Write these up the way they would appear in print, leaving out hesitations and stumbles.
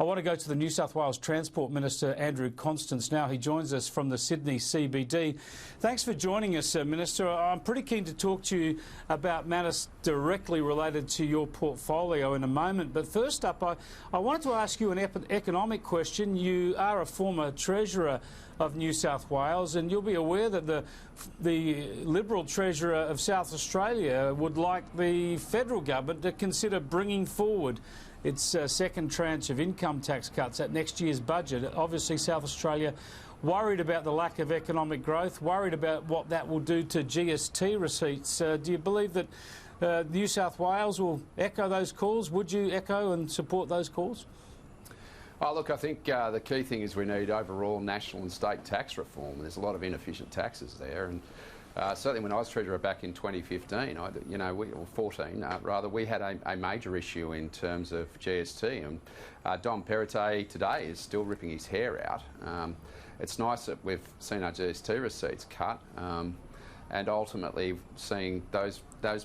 I want to go to the New South Wales Transport Minister, Andrew Constance, now. He joins us from the Sydney CBD. Thanks for joining us, Minister. I'm pretty keen to talk to you about matters directly related to your portfolio in a moment. But first up, I wanted to ask you an economic question. You are a former Treasurer of New South Wales, and you'll be aware that the Liberal Treasurer of South Australia would like the federal government to consider bringing forward its second tranche of income tax cuts at next year's budget. Obviously, South Australia worried about the lack of economic growth, worried about what that will do to GST receipts. Do you believe that New South Wales will echo those calls? Would you echo and support those calls? Oh, look, I think the key thing is we need overall national and state tax reform. There's a lot of inefficient taxes there, and certainly when I was Treasurer back in 2015, or 14 rather, we had a major issue in terms of GST, and Dom Perrottet today is still ripping his hair out. It's nice that we've seen our GST receipts cut, and ultimately seeing those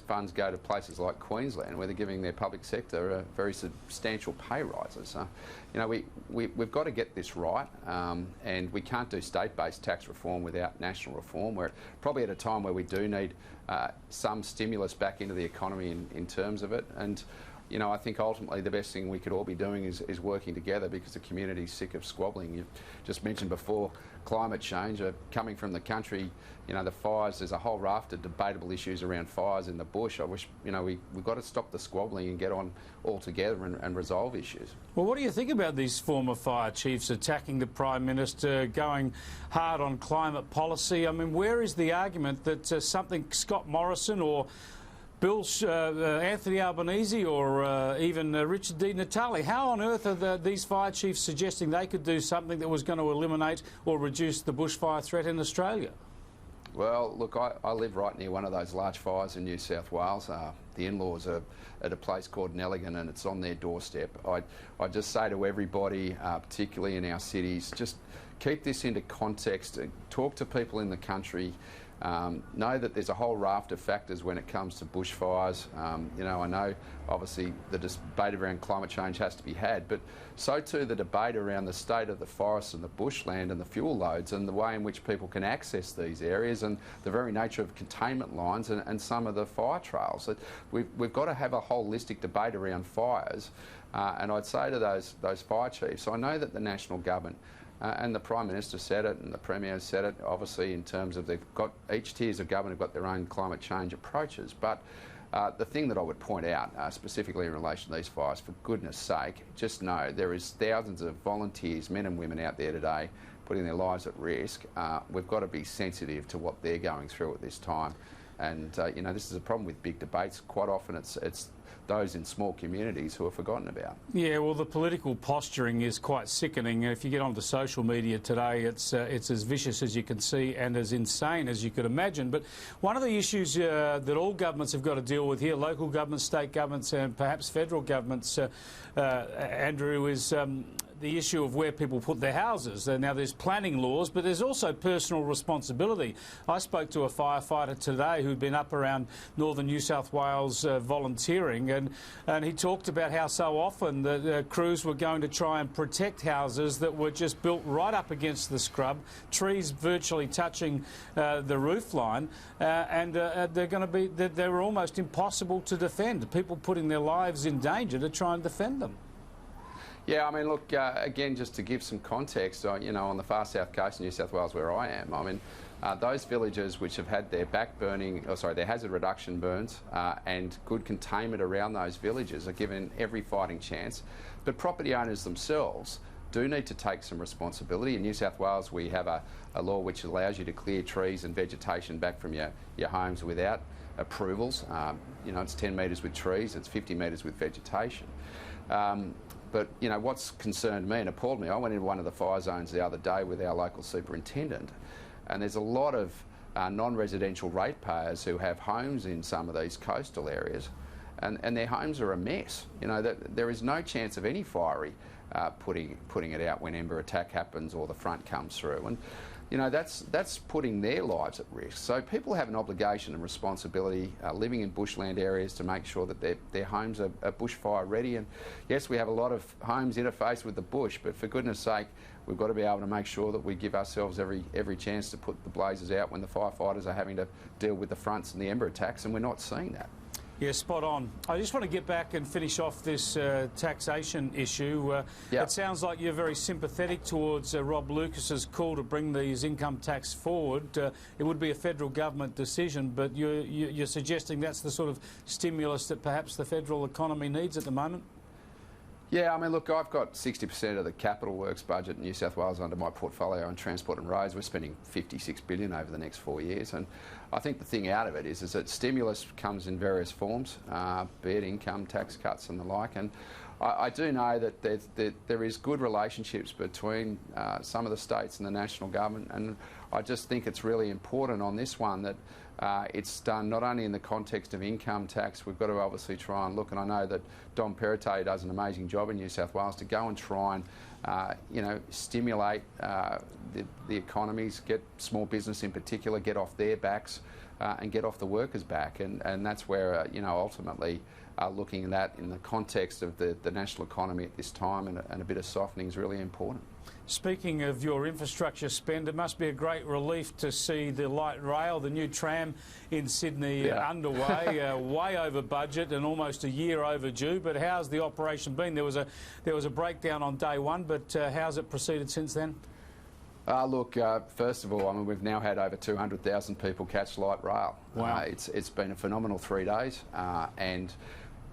funds go to places like Queensland, where they're giving their public sector a very substantial pay rises. We've got to get this right, and we can't do state-based tax reform without national reform. We're probably at a time where we do need some stimulus back into the economy in terms of it. And I think ultimately the best thing we could all be doing is working together, because the community's sick of squabbling. You've just mentioned before climate change. Coming from the country, the fires, there's a whole raft of debatable issues around fires in the bush. I wish, we've got to stop the squabbling and get on all together and resolve issues. Well, what do you think about these former fire chiefs attacking the Prime Minister, going hard on climate policy? I mean, where is the argument that something Scott Morrison or Anthony Albanese or even Richard Di Natale, how on earth are these fire chiefs suggesting they could do something that was going to eliminate or reduce the bushfire threat in Australia? Well, look, I live right near one of those large fires in New South Wales. The in-laws are at a place called Nelligan, and it's on their doorstep. I just say to everybody, particularly in our cities, just keep this into context. Talk to people in the country. Know that there's a whole raft of factors when it comes to bushfires. I know obviously the debate around climate change has to be had, but so too the debate around the state of the forests and the bushland and the fuel loads and the way in which people can access these areas and the very nature of containment lines and some of the fire trails. We've got to have a holistic debate around fires, and I'd say to those fire chiefs, I know that the national government and the Prime Minister said it, and the Premier said it, obviously, in terms of each tiers of government have got their own climate change approaches. But the thing that I would point out, specifically in relation to these fires, for goodness sake, just know there is thousands of volunteers, men and women out there today, putting their lives at risk. We've got to be sensitive to what they're going through at this time. And, this is a problem with big debates. Quite often it's those in small communities who are forgotten about. Yeah, well, the political posturing is quite sickening. If you get onto social media today, it's as vicious as you can see and as insane as you could imagine. But one of the issues that all governments have got to deal with here, local governments, state governments and perhaps federal governments, Andrew, is the issue of where people put their houses. Now, there's planning laws, but there's also personal responsibility. I spoke to a firefighter today who'd been up around northern New South Wales volunteering, and he talked about how so often the crews were going to try and protect houses that were just built right up against the scrub, trees virtually touching the roof line, and they were almost impossible to defend. People putting their lives in danger to try and defend them. Yeah, I mean, look, again, just to give some context, on the far south coast of New South Wales where I am, I mean, those villages which have had their their hazard reduction burns and good containment around those villages are given every fighting chance. But property owners themselves do need to take some responsibility. In New South Wales, we have a law which allows you to clear trees and vegetation back from your homes without approvals. It's 10 metres with trees, it's 50 metres with vegetation. But, what's concerned me and appalled me, I went into one of the fire zones the other day with our local superintendent, and there's a lot of non-residential ratepayers who have homes in some of these coastal areas, and their homes are a mess. There is no chance of any fiery putting it out when ember attack happens or the front comes through. And you know, that's putting their lives at risk. So people have an obligation and responsibility living in bushland areas to make sure that their homes are bushfire ready. And yes, we have a lot of homes interface with the bush, but for goodness sake, we've got to be able to make sure that we give ourselves every chance to put the blazes out when the firefighters are having to deal with the fronts and the ember attacks, and we're not seeing that. Yeah, spot on. I just want to get back and finish off this taxation issue. It sounds like you're very sympathetic towards Rob Lucas's call to bring these income tax forward. It would be a federal government decision, but you're suggesting that's the sort of stimulus that perhaps the federal economy needs at the moment? Yeah, I mean, look, I've got 60% of the capital works budget in New South Wales under my portfolio on transport and roads. We're spending $56 billion over the next 4 years, and I think the thing out of it is that stimulus comes in various forms, be it income tax cuts and the like. And I do know that there is good relationships between some of the states and the national government, and I just think it's really important on this one that it's done not only in the context of income tax. We've got to obviously try and look, and I know that Dom Perrottet does an amazing job in New South Wales to go and try and you know, stimulate the economies, get small business in particular, get off their backs and get off the workers' back, and that's where you know, ultimately looking at that in the context of the national economy at this time, and a bit of softening is really important. Speaking of your infrastructure spend, it must be a great relief to see the light rail, the new tram in Sydney underway, way over budget and almost a year overdue. But how's the operation been? There was a breakdown on day one, but how's it proceeded since then? Look, first of all, I mean, we've now had over 200,000 people catch light rail. Wow. It's been a phenomenal 3 days, and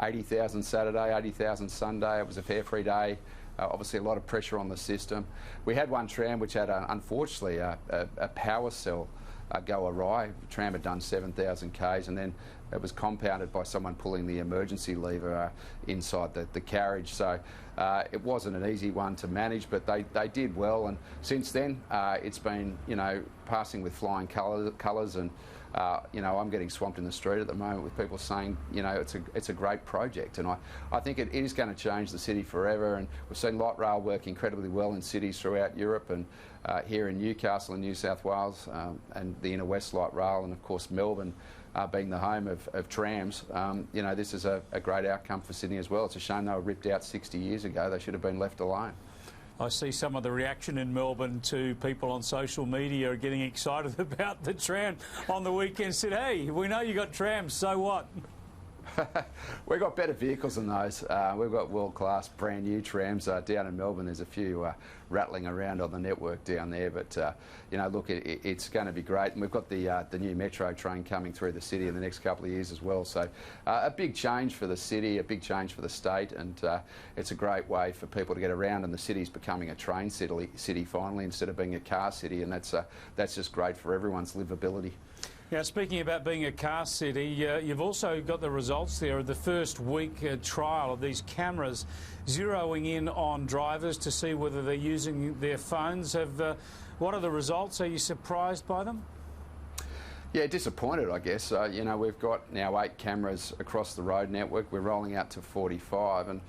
80,000 Saturday, 80,000 Sunday. It was a fare-free day. Obviously, a lot of pressure on the system. We had one tram which had, unfortunately, a power cell go awry. The tram had done 7,000 k's, and then it was compounded by someone pulling the emergency lever inside the carriage. So it wasn't an easy one to manage, but they did well. And since then, it's been, you know, passing with flying colours, and you know, I'm getting swamped in the street at the moment with people saying, you know, it's a great project, and I think it is going to change the city forever. And we've seen light rail work incredibly well in cities throughout Europe, and here in Newcastle and New South Wales, and the Inner West Light Rail, and of course Melbourne being the home of trams. You know, this is a great outcome for Sydney as well. It's a shame they were ripped out 60 years ago. They should have been left alone. I see some of the reaction in Melbourne to people on social media are getting excited about the tram on the weekend. Said, hey, we know you got trams, so what? We've got better vehicles than those. We've got world-class brand new trams down in Melbourne. There's a few rattling around on the network down there, but you know, look, it's going to be great. And we've got the new metro train coming through the city in the next couple of years as well. So a big change for the city, a big change for the state, and it's a great way for people to get around. And the city's becoming a train city finally, instead of being a car city, and that's just great for everyone's livability. Now, speaking about being a car city, you've also got the results there of the first week trial of these cameras zeroing in on drivers to see whether they're using their phones. What are the results? Are you surprised by them? Yeah, disappointed, I guess. You know, we've got now 8 cameras across the road network. We're rolling out to 45, and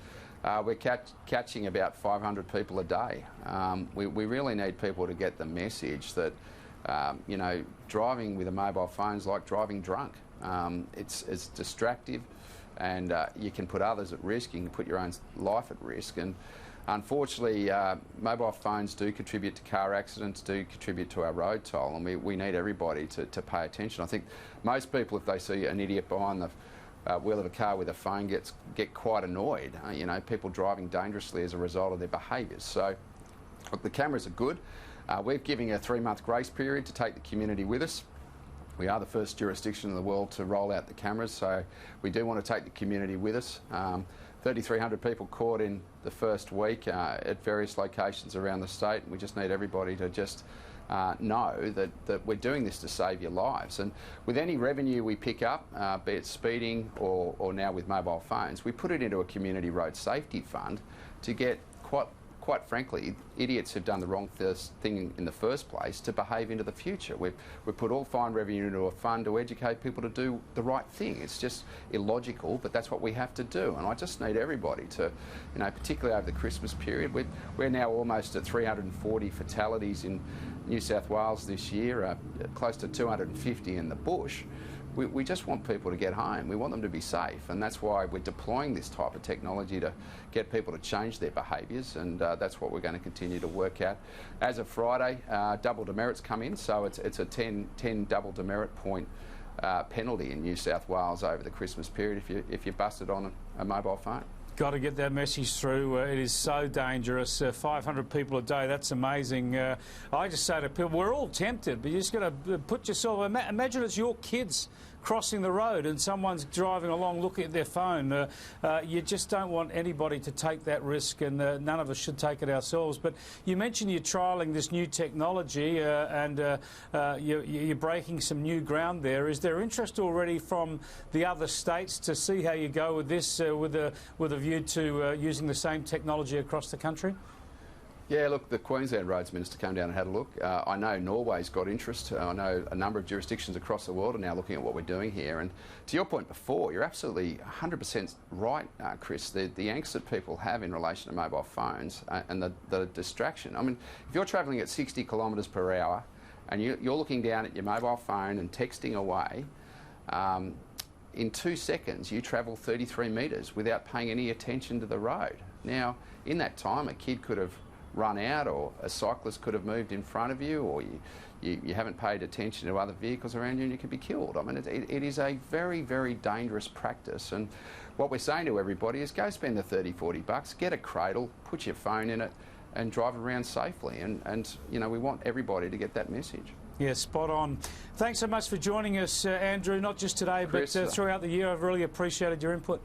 we're catching about 500 people a day. We really need people to get the message that you know, driving with a mobile phone is like driving drunk. It's distractive, and you can put others at risk. You can put your own life at risk. And unfortunately, mobile phones do contribute to car accidents, do contribute to our road toll, and we need everybody to pay attention. I think most people, if they see an idiot behind the wheel of a car with a phone, get quite annoyed. You know, people driving dangerously as a result of their behaviours. So, look, the cameras are good. We're giving a 3-month grace period to take the community with us. We are the first jurisdiction in the world to roll out the cameras, so we do want to take the community with us. 3,300 people caught in the first week at various locations around the state, and we just need everybody to just know that we're doing this to save your lives. And with any revenue we pick up, be it speeding or now with mobile phones, we put it into a community road safety fund to get quite quite frankly, idiots have done the wrong thing in the first place to behave into the future. We've put all fine revenue into a fund to educate people to do the right thing. It's just illogical, but that's what we have to do. And I just need everybody to, you know, particularly over the Christmas period, we're now almost at 340 fatalities in New South Wales this year, close to 250 in the bush. We just want people to get home. We want them to be safe, and that's why we're deploying this type of technology to get people to change their behaviours, and that's what we're going to continue to work out. As of Friday, double demerits come in, so it's a 10 double demerit point penalty in New South Wales over the Christmas period if you're busted on a mobile phone. Got to get that message through. It is so dangerous. 500 people a day, that's amazing. I just say to people, we're all tempted, but you just got to put yourself... Imagine it's your kids crossing the road and someone's driving along looking at their phone. You just don't want anybody to take that risk, and none of us should take it ourselves. But you mentioned you're trialling this new technology and you're breaking some new ground there. Is there interest already from the other states to see how you go with this, with a view to using the same technology across the country? Yeah, look, the Queensland Roads Minister came down and had a look. I know Norway's got interest. I know a number of jurisdictions across the world are now looking at what we're doing here. And to your point before, you're absolutely 100% right, Chris. The angst that people have in relation to mobile phones and the distraction. I mean, if you're travelling at 60 kilometres per hour and you're looking down at your mobile phone and texting away, in 2 seconds you travel 33 metres without paying any attention to the road. Now, in that time, a kid could have run out, or a cyclist could have moved in front of you, or you haven't paid attention to other vehicles around you and you could be killed. I mean, it is a very, very dangerous practice, and what we're saying to everybody is go spend the 30, 40 bucks, get a cradle, put your phone in it and drive around safely, and you know, we want everybody to get that message. Yeah, spot on. Thanks so much for joining us, Andrew, not just today, Chris, but throughout the year. I've really appreciated your input.